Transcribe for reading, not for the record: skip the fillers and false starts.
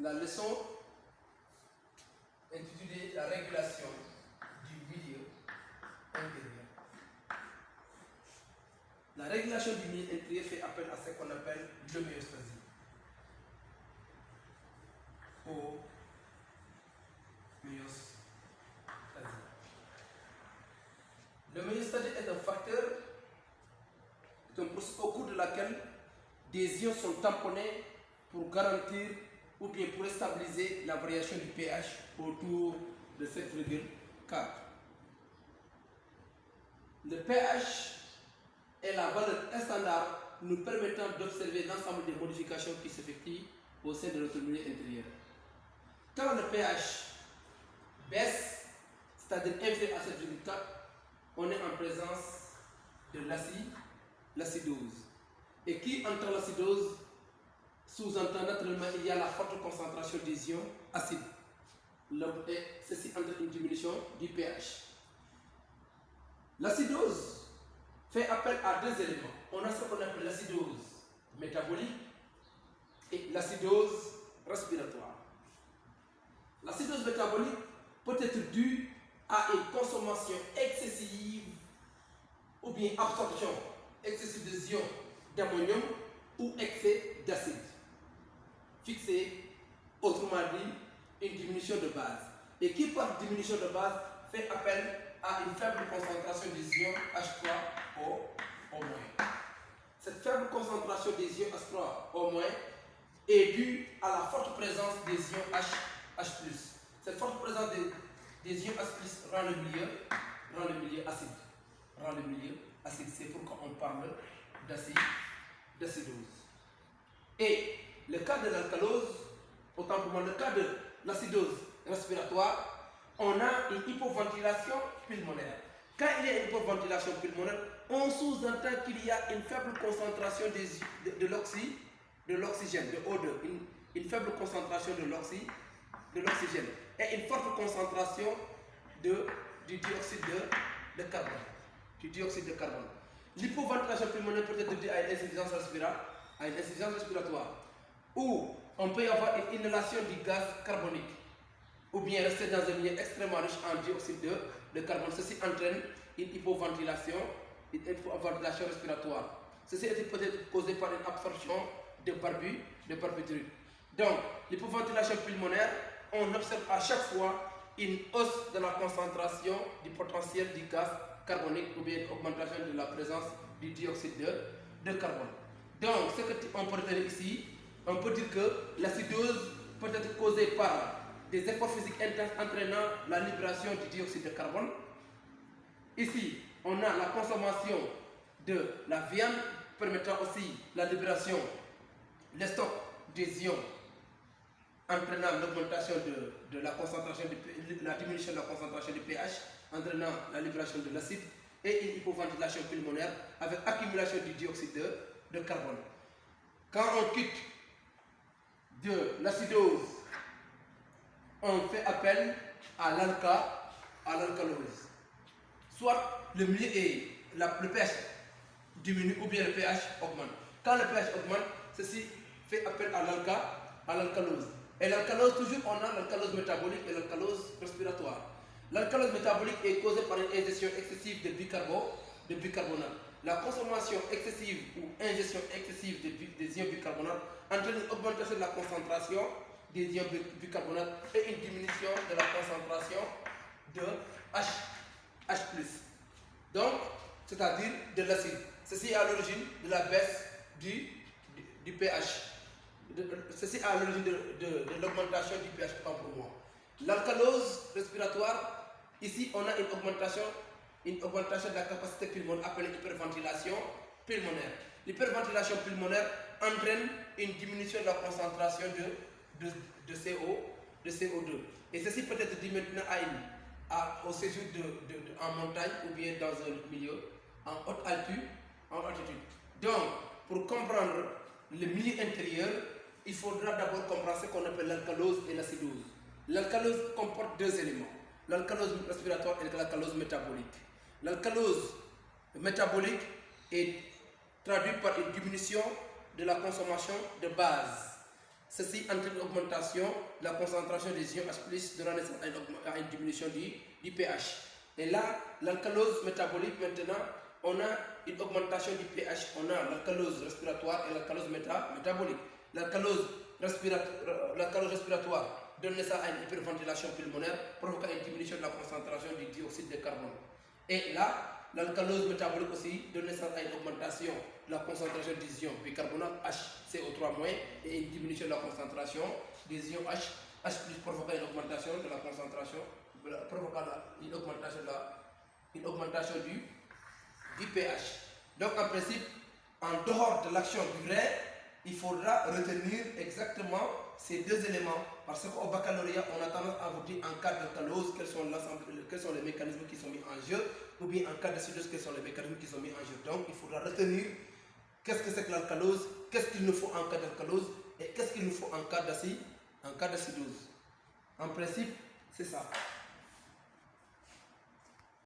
la leçon intitulée La régulation du milieu intérieur. La régulation du milieu intérieur fait appel à ce qu'on appelle l'homéostasie. L'homéostasie est un facteur, est un processus au cours de laquelle des ions sont tamponnés pour garantir ou bien pour stabiliser la variation du pH autour de 7,4. Le pH est la valeur standard nous permettant d'observer l'ensemble des modifications qui s'effectuent au sein de notre milieu intérieur. Quand le pH baisse, c'est-à-dire inférieur à 7,4, on est en présence de l'acidose. Et qui entend l'acidose sous-entend naturellement il y a la forte concentration des ions acides. Et ceci entraîne une diminution du pH. L'acidose fait appel à deux éléments. On a ce qu'on appelle l'acidose métabolique et l'acidose respiratoire. L'acidose métabolique peut être due à une consommation excessive ou bien absorption excessive des ions d'ammonium ou excès d'acide. Fixé, autrement dit, une diminution de base. Et qui par diminution de base fait appel à une faible concentration des ions H3O-. Cette faible concentration des ions H3O- est due à la forte présence des ions H+. Cette forte présence des ions H+ rend le milieu acide. C'est pourquoi on parle d'acidose. Et le cas de l'alcalose, autant pour moi, le cas de l'acidose respiratoire, on a une hypoventilation pulmonaire. Quand il y a une hypoventilation pulmonaire, on sous-entend qu'il y a une faible concentration de l'oxygène, de O2, une faible concentration de l'oxygène et une forte concentration du dioxyde de carbone. L'hypoventilation pulmonaire peut être due à une insuffisance respiratoire, ou on peut y avoir une inhalation du gaz carbonique, ou bien rester dans un milieu extrêmement riche en dioxyde de carbone. Ceci entraîne une hypoventilation respiratoire. Ceci peut être causé par une absorption de barbiturique. Donc, l'hypoventilation pulmonaire, on observe à chaque fois une hausse de la concentration du potentiel du gaz carbonique ou bien une augmentation de la présence du dioxyde de carbone. Donc, ce qu'on peut retenir ici, on peut dire que l'acidose peut être causée par des efforts physiques intenses entraînant la libération du dioxyde de carbone. Ici, on a la consommation de la viande permettant aussi la libération des stocks des ions entraînant l'augmentation de la concentration, la diminution de la concentration du pH, entraînant la libération de l'acide et une hypoventilation pulmonaire avec accumulation du dioxyde de carbone. Quand on quitte de l'acidose, on fait appel à l'alcalose. Soit le milieu le pH diminue ou bien le pH augmente. Quand le pH augmente, ceci fait appel à l'alcalose. Et l'alcalose, toujours on a l'alcalose métabolique et l'alcalose respiratoire. L'alcalose métabolique est causée par une ingestion excessive de bicarbonate. La consommation excessive ou ingestion excessive des ions bicarbonate entraîne une augmentation de la concentration des ions bicarbonate et une diminution de la concentration de H+. Donc, c'est-à-dire de l'acide. Ceci est à l'origine de la baisse du pH. Ceci est à l'origine de l'augmentation du pH pour moi. L'alcalose respiratoire, ici on a une augmentation de la capacité pulmonaire appelée hyperventilation pulmonaire. L'hyperventilation pulmonaire entraîne une diminution de la concentration de CO2. Et ceci peut être dû maintenant au séjour en montagne ou bien dans un milieu en haute altitude. Donc, pour comprendre le milieu intérieur, il faudra d'abord comprendre ce qu'on appelle l'alcalose et l'acidose. L'alcalose comporte deux éléments, l'alcalose respiratoire et l'alcalose métabolique. L'alcalose métabolique est traduite par une diminution de la consommation de base. Ceci entraîne l'augmentation de la concentration des ions H+, donnant naissance à une diminution du pH. Et là, l'alcalose métabolique, maintenant, on a une augmentation du pH, on a l'alcalose respiratoire et l'alcalose métabolique. L'alcalose respiratoire donne naissance à une hyperventilation pulmonaire, provoquant une diminution de la concentration du dioxyde de carbone. Et là, l'alcalose métabolique aussi donne naissance à une augmentation de la concentration des ions bicarbonate HCO3- et une diminution de la concentration des ions H+, provoquant une augmentation de la concentration, une augmentation du pH. Donc en principe, en dehors de l'action du rein, il faudra retenir exactement ces deux éléments, parce qu'au baccalauréat, on a tendance à vous dire en cas d'alcalose quels sont les mécanismes qui sont mis en jeu, ou bien en cas d'acidose quels sont les mécanismes qui sont mis en jeu. Donc il faudra retenir qu'est-ce que c'est que l'alcalose, qu'est-ce qu'il nous faut en cas d'alcalose, et qu'est-ce qu'il nous faut en cas d'acidose. En principe, c'est ça.